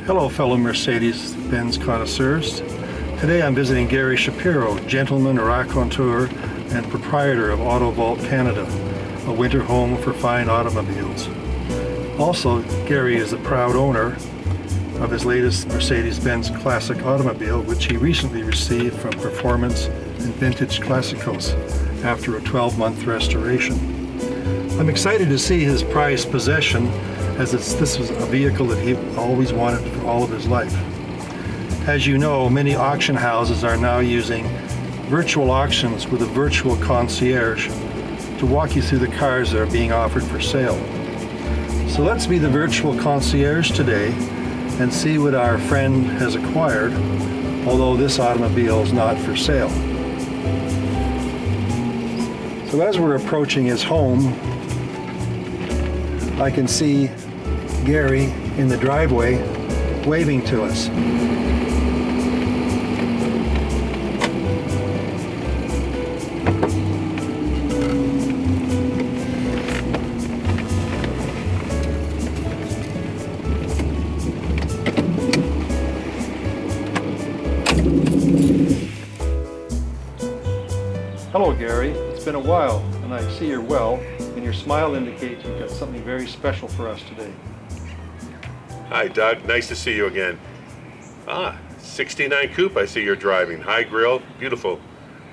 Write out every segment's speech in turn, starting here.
Hello fellow Mercedes-Benz connoisseurs. Today I'm visiting Gary Shapiro, gentleman, raconteur, and proprietor of Auto Vault Canada, a winter home for fine automobiles. Also, Gary is the proud owner of his latest Mercedes-Benz classic automobile, which he recently received from Performance and Vintage Classicos after a 12-month restoration. I'm excited to see his prized possession, as this was a vehicle that he always wanted for all of his life. As you know, many auction houses are now using virtual auctions with a virtual concierge to walk you through the cars that are being offered for sale. So let's be the virtual concierge today and see what our friend has acquired, although this automobile is not for sale. So as we're approaching his home, I can see Gary in the driveway waving to us. Hello Gary, it's been a while and I see you're well, and your smile indicates you've got something very special for us today. Hi Doug, nice to see you again. 69 Coupe I see you're driving. High grille, beautiful,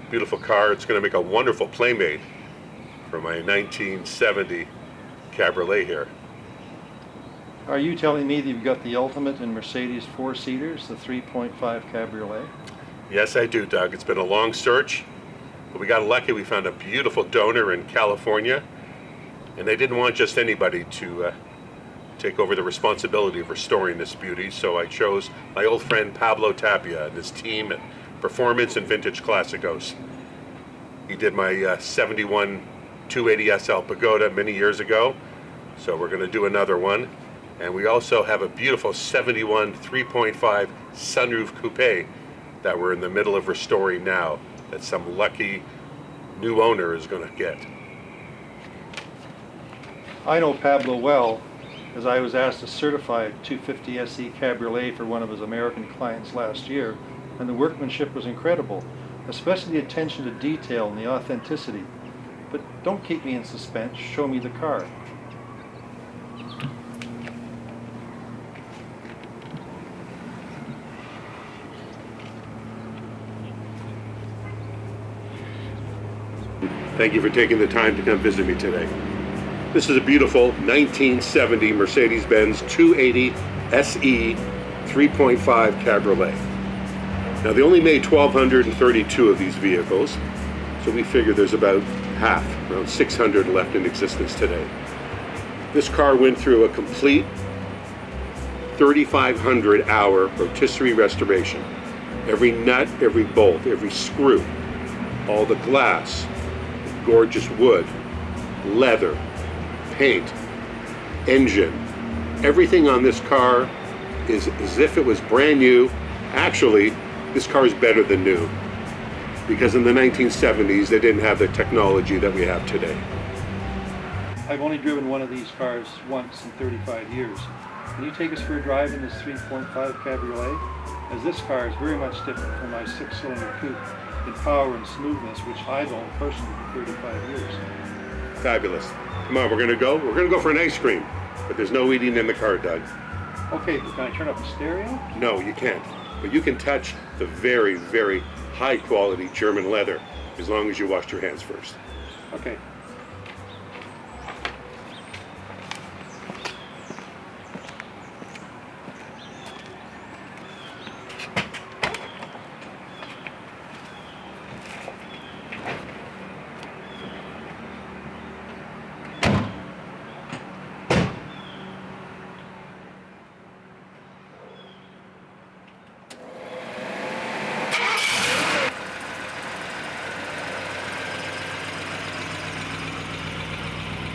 beautiful car. It's going to make a wonderful playmate for my 1970 Cabriolet here. Are you telling me that you've got the ultimate in Mercedes four-seaters, the 3.5 Cabriolet? Yes I do, Doug. It's been a long search, but we got lucky. We found a beautiful donor in California, and they didn't want just anybody to take over the responsibility of restoring this beauty, so I chose my old friend Pablo Tapia and his team at Performance and Vintage Classicos. He did my 71 280SE Pagoda many years ago, so we're going to do another one. And we also have a beautiful 71 3.5 sunroof coupe that we're in the middle of restoring now, that some lucky new owner is going to get. I know Pablo well, as I was asked to certify a 250 SE Cabriolet for one of his American clients last year, and the workmanship was incredible, especially the attention to detail and the authenticity. But don't keep me in suspense, show me the car. Thank you for taking the time to come visit me today. This is a beautiful 1970 Mercedes-Benz 280SE 3.5 Cabriolet. Now they only made 1,232 of these vehicles, so we figure there's about half, around 600 left in existence today. This car went through a complete 3,500 hour rotisserie restoration. Every nut, every bolt, every screw, all the glass, gorgeous wood, leather, paint, engine, everything on this car is as if it was brand new. Actually, this car is better than new, because in the 1970s they didn't have the technology that we have today. I've only driven one of these cars once in 35 years. Can you take us for a drive in this 3.5 Cabriolet? As this car is very much different from my 6-cylinder coupe in power and smoothness, which I've owned personally for 35 years. Fabulous. Come on, we're gonna go for an ice cream, but there's no eating in the car, Doug. Okay, but can I turn up the stereo? No, you can't. But you can touch the very, very high quality German leather, as long as you washed your hands first. Okay.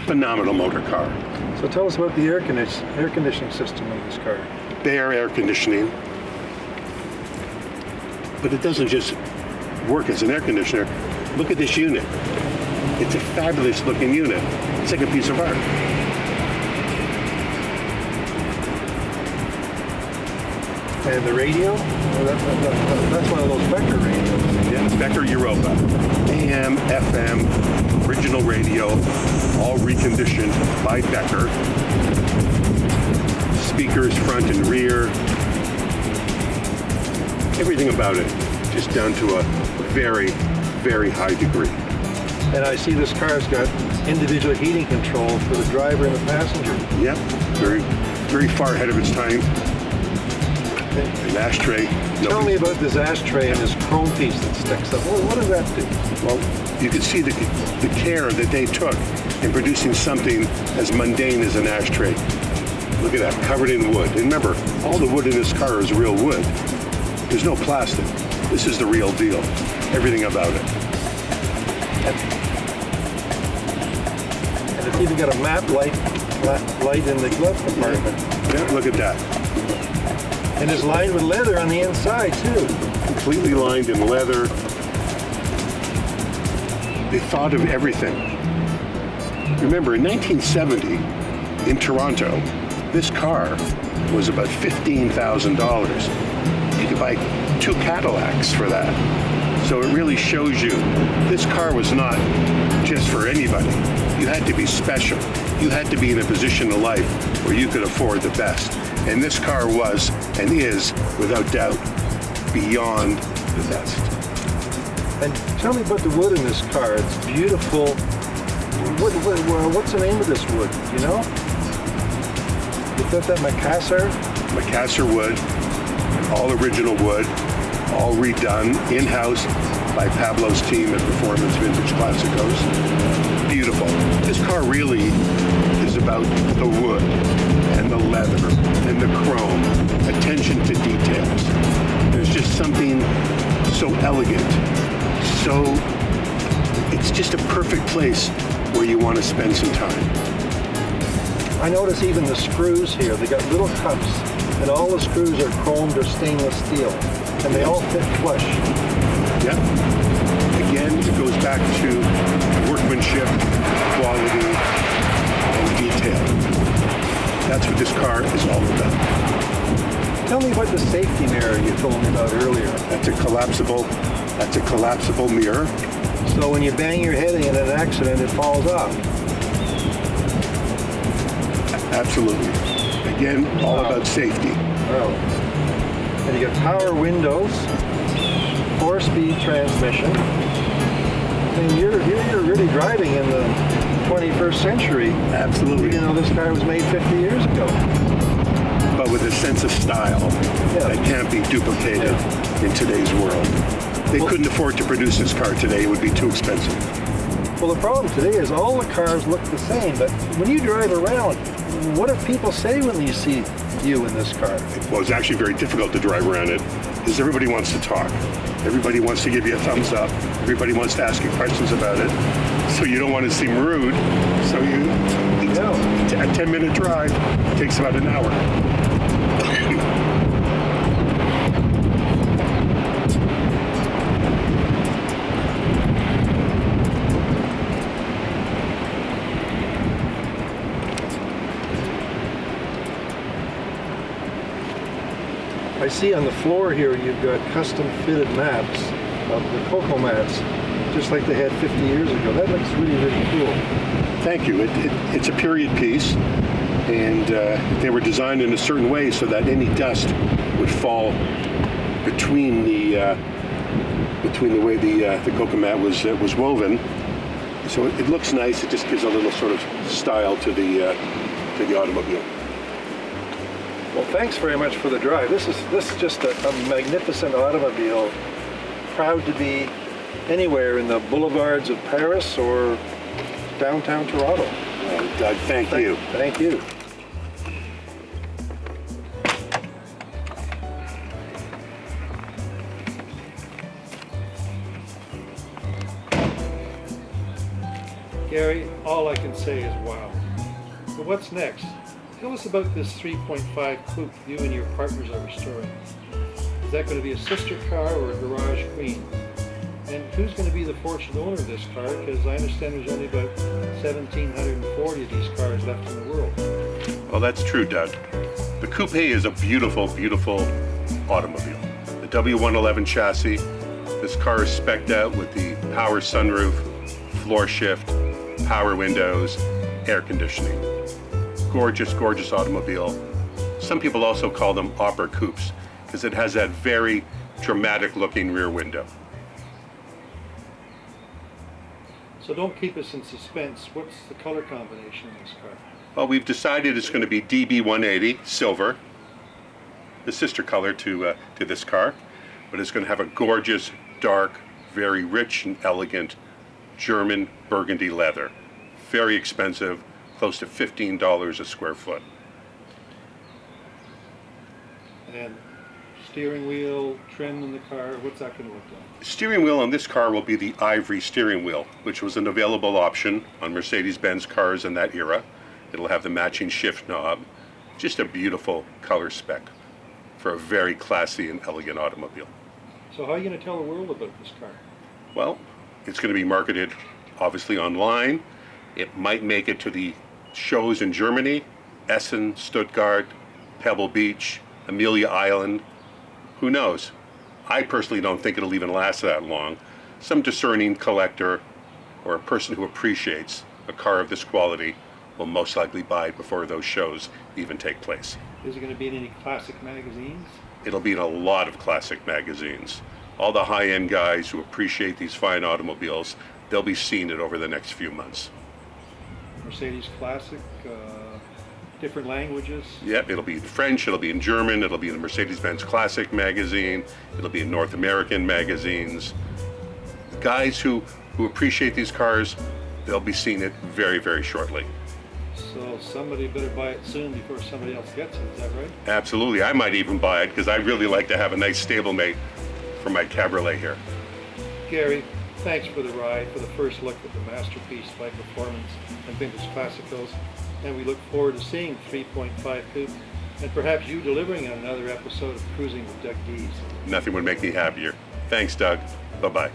Phenomenal motor car. So tell us about the air conditioning system in this car. Bare air conditioning, but it doesn't just work as an air conditioner. Look at this unit. It's a fabulous looking unit. It's like a piece of art. And the radio? Well, that's one of those Becker radios. Yeah, Becker Europa. AM, FM, original radio, all reconditioned by Becker. Speakers front and rear. Everything about it, just down to a very, very high degree. And I see this car's got individual heating controls for the driver and the passenger. Yep, very, very far ahead of its time. An ashtray. Tell me about this ashtray and this chrome piece that sticks up. Well, what does that do? Well, you can see the care that they took in producing something as mundane as an ashtray. Look at that, covered in wood. And remember, all the wood in this car is real wood. There's no plastic. This is the real deal. Everything about it. And it's even got a map light in the glove compartment. Yeah, look at that. And it's lined with leather on the inside too. Completely lined in leather. They thought of everything. Remember, in 1970, in Toronto, this car was about $15,000. You could buy 2 Cadillacs for that. So it really shows you this car was not just for anybody. You had to be special. You had to be in a position in life where you could afford the best. And this car was and is, without doubt, beyond the best. And tell me about the wood in this car. It's beautiful. What's the name of this wood? You know? Is that Macassar? Macassar wood, all original wood, all redone in-house by Pablo's team at Performance Vintage Classicos. Beautiful. This car really is about the wood and the leather and the chrome, attention to details. There's just something so elegant, it's just a perfect place where you want to spend some time. I notice even the screws here, they got little cups, and all the screws are chromed or stainless steel, and they all fit flush. Yep. Again, it goes back to workmanship, quality, and detail. That's what this car is all about. Tell me about the safety mirror you told me about earlier. That's a collapsible mirror. So when you bang your head in an accident, it falls off. Absolutely. Again, all about safety. Oh. And you got power windows, 4-speed transmission. I mean, you're really driving in the 21st century. Absolutely. You know, this car was made 50 years ago. But with a sense of style that can't be duplicated in today's world. They couldn't afford to produce this car today. It would be too expensive. Well, the problem today is all the cars look the same, but when you drive around, what do people say when they see you in this car? Well, it's actually very difficult to drive around it because everybody wants to talk. Everybody wants to give you a thumbs up. Everybody wants to ask you questions about it. So you don't want to seem rude. So a 10-minute drive takes about an hour. I see on the floor here you've got custom fitted maps of the cocoa mats, just like they had 50 years ago. That looks really, really cool. Thank you. It's a period piece, and they were designed in a certain way so that any dust would fall between the way the cocoa mat was woven. So it looks nice. It just gives a little sort of style to the automobile. Well, thanks very much for the drive. This is just a magnificent automobile, proud to be anywhere in the boulevards of Paris or downtown Toronto. Doug, thank you. Thank you. Gary, all I can say is wow. But what's next? Tell us about this 3.5 coupe you and your partners are restoring. Is that going to be a sister car or a garage queen? And who's going to be the fortunate owner of this car? Because I understand there's only about 1,740 of these cars left in the world. Well, that's true, Doug. The coupe is a beautiful, beautiful automobile. The W111 chassis. This car is spec'd out with the power sunroof, floor shift, power windows, air conditioning. Gorgeous, gorgeous automobile. Some people also call them opera coupes because it has that very dramatic looking rear window. So don't keep us in suspense. What's the color combination in this car? Well, we've decided it's going to be DB180 silver, the sister color to this car, but it's going to have a gorgeous, dark, very rich and elegant German burgundy leather. Very expensive, close to $15 a square foot. And steering wheel, trim in the car, what's that going to look like? Steering wheel on this car will be the ivory steering wheel, which was an available option on Mercedes-Benz cars in that era. It'll have the matching shift knob. Just a beautiful color spec for a very classy and elegant automobile. So how are you going to tell the world about this car? Well, it's going to be marketed obviously online. It might make it to the shows in Germany, Essen, Stuttgart, Pebble Beach, Amelia Island. Who knows? I personally don't think it'll even last that long. Some discerning collector or a person who appreciates a car of this quality will most likely buy it before those shows even take place. Is it going to be in any classic magazines? It'll be in a lot of classic magazines. All the high-end guys who appreciate these fine automobiles, they'll be seeing it over the next few months. Mercedes Classic, different languages? Yep, it'll be in French, it'll be in German, it'll be in the Mercedes-Benz Classic magazine, it'll be in North American magazines. Guys who appreciate these cars, they'll be seeing it very, very shortly. So somebody better buy it soon before somebody else gets it, is that right? Absolutely, I might even buy it because I'd really like to have a nice stablemate for my Cabriolet here. Gary, thanks for the ride, for the first look at the masterpiece by performance and vintage classicals, and we look forward to seeing 3.5 Coupe and perhaps you delivering on another episode of Cruising with Doug Dees. Nothing would make me happier. Thanks, Doug. Bye-bye.